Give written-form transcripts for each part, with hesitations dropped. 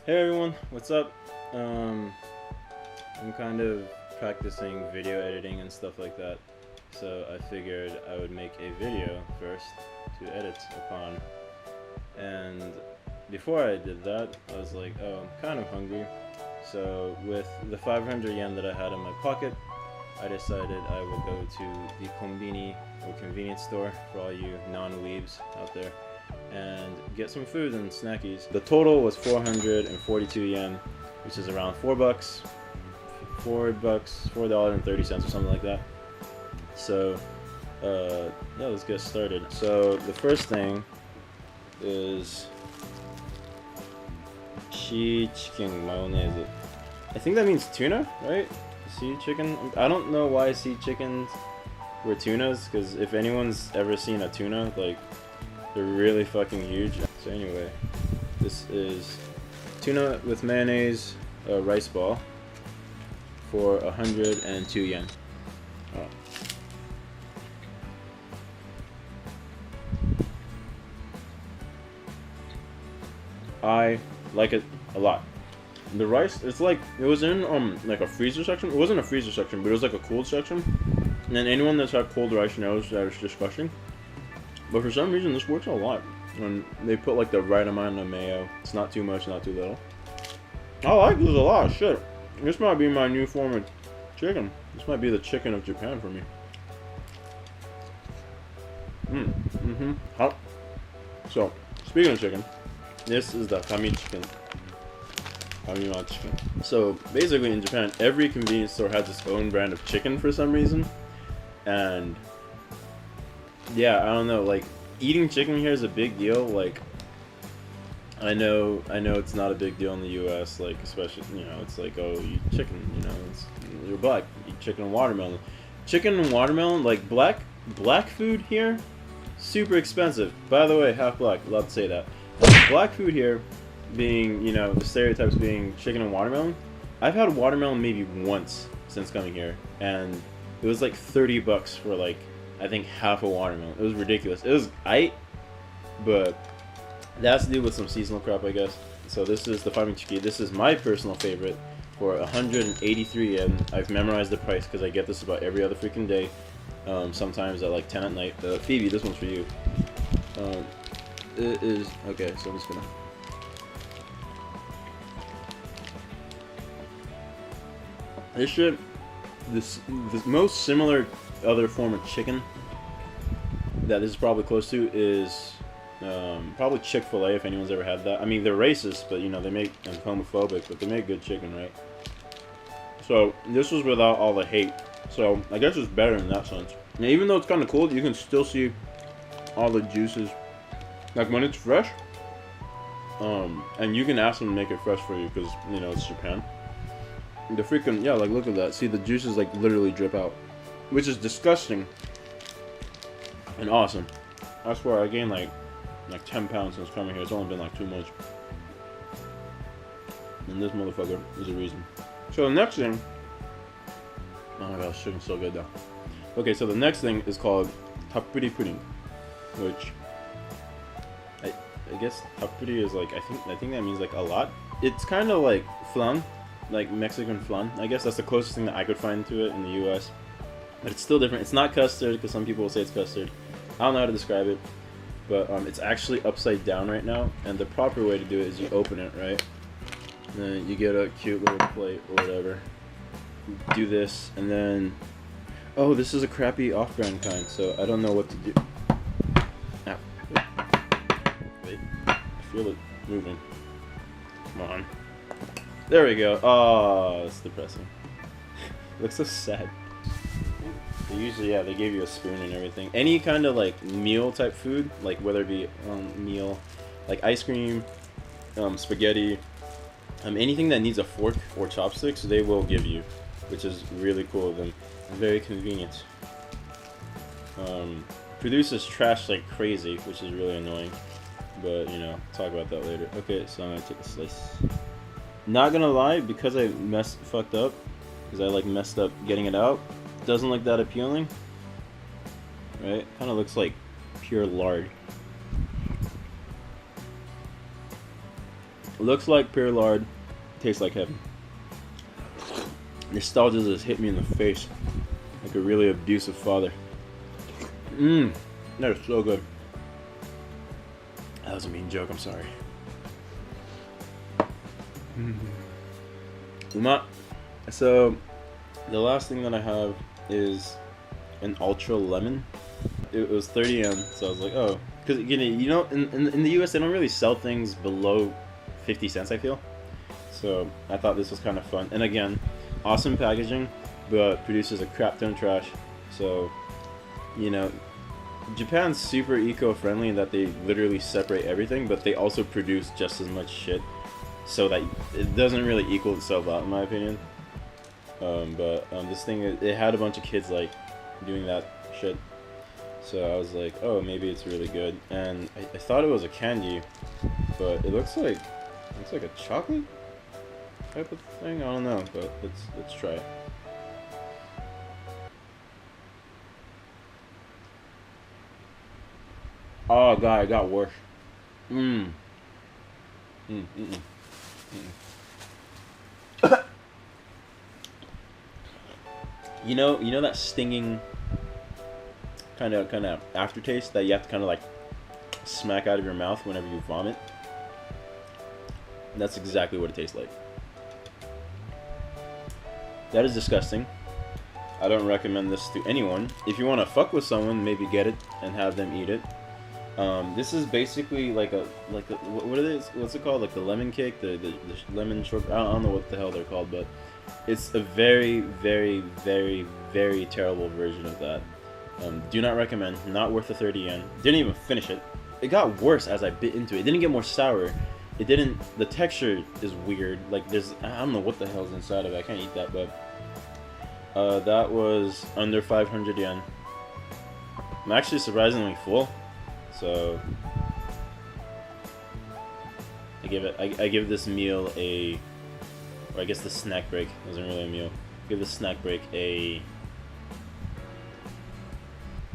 Hey everyone, what's up? I'm kind of practicing video editing and stuff like that, so I figured I would make a video first to edit upon. And before I did that, I was like, oh, I'm kind of hungry. So with the 500 yen that I had in my pocket, I decided I will go to the konbini, or convenience store, for all you non-weebs out there, and get some food and snackies. The total was 442 yen, which is around $4, $4.30 or something like that. So yeah, let's get started. So the first thing is sea chicken mayonnaise. I think that means tuna, right? Sea chicken. I don't know why sea chickens were tunas, because if anyone's ever seen a tuna, like, they're really fucking huge. So anyway, this is tuna with mayonnaise, a rice ball, for 102 yen. Oh. I like it a lot. The rice, it's like, it was in like a freezer section. It wasn't a freezer section, but it was like a cold section. And anyone that's had cold rice knows that it's disgusting. But for some reason, this works a lot. And they put like the right amount of mayo. It's not too much, not too little. I like this a lot. Shit. This might be my new form of chicken. This might be the chicken of Japan for me. Hot. So, speaking of chicken, this is the kami chicken. Kami chicken. So, basically in Japan, every convenience store has its own brand of chicken for some reason. And yeah, I don't know, like, eating chicken here is a big deal. Like, I know it's not a big deal in the US, like, especially, you know, it's like, oh, you eat chicken, you know, you're black, you eat chicken and watermelon. Chicken and watermelon, like, black food here, super expensive. By the way, half black, allowed to say that. Black food here being, you know, the stereotypes being chicken and watermelon. I've had watermelon maybe once since coming here, and it was like $30 for, like, I think half a watermelon. It was ridiculous. It was aight, but that has to do with some seasonal crop, I guess. So this is the famichiki. This is my personal favorite for 183 yen. I've memorized the price because I get this about every other freaking day. Sometimes at like 10 at night. Phoebe, this one's for you. It is okay. So I'm just gonna. This shit. This most similar other form of chicken that this is probably close to is probably Chick-fil-A, if anyone's ever had that. I mean, they're racist, but you know, they make, and homophobic, but they make good chicken, right? So this was without all the hate, so I guess it's better in that sense. And even though it's kind of cold, you can still see all the juices, like when it's fresh. And you can ask them to make it fresh for you, because you know it's Japan. The freaking, yeah, like look at that. See, the juices like literally drip out, which is disgusting and awesome. I swear I gained like 10 pounds since coming here. It's only been like 2 months. And this motherfucker is a reason. So the next thing, oh my gosh, chicken's so good though. Okay, so the next thing is called tappuri pudding, which I guess tappuri is like, I think that means like a lot. It's kind of like flan, like Mexican flan. I guess that's the closest thing that I could find to it in the US. But it's still different. It's not custard, because some people will say it's custard. I don't know how to describe it. But it's actually upside down right now. And the proper way to do it is you open it, right? And then you get a cute little plate or whatever. Do this, and then... Oh, this is a crappy off-brand kind, so I don't know what to do. Ow. Wait. I feel it moving. Come on. There we go. Oh, it's depressing. It looks so sad. They usually, yeah, they gave you a spoon and everything. Any kind of like meal type food, like whether it be meal, like ice cream, spaghetti, anything that needs a fork or chopsticks, they will give you, which is really cool of them. Very convenient. Produces trash like crazy, which is really annoying. But you know, talk about that later. Okay, so I'm gonna take a slice. Not gonna lie, because I fucked up, because I like messed up getting it out. Doesn't look that appealing, right? Kind of looks like pure lard. Looks like pure lard, tastes like heaven. Nostalgia just hit me in the face like a really abusive father. That is so good. That was a mean joke, I'm sorry. Uma. So, the last thing that I have is an ultra lemon. It was 30 yen, so I was like, oh. Because, you know, in the US, they don't really sell things below 50 cents, I feel. So, I thought this was kind of fun. And again, awesome packaging, but produces a crap ton of trash. So, you know, Japan's super eco-friendly in that they literally separate everything, but they also produce just as much shit, so that it doesn't really equal itself out, in my opinion. This thing, it had a bunch of kids like doing that shit, so I was like, oh, maybe it's really good. And I thought it was a candy, but it looks like a chocolate type of thing. I don't know, but let's try it. Oh god, it got worse. You know that stinging kind of aftertaste that you have to kind of like smack out of your mouth whenever you vomit? That's exactly what it tastes like. That is disgusting. I don't recommend this to anyone. If you want to fuck with someone, maybe get it and have them eat it. This is basically like a what it is? What's it called? Like the lemon cake, the lemon short. I don't know what the hell they're called, but it's a very, very, very, very terrible version of that. Do not recommend. Not worth the 30 yen. Didn't even finish it. It got worse as I bit into it. It didn't get more sour. It didn't. The texture is weird. Like I don't know what the hell's inside of it. I can't eat that, but that was under 500 yen. I'm actually surprisingly full. So I give this meal or I guess the snack break wasn't really a meal. I give the snack break I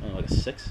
don't know, like a 6.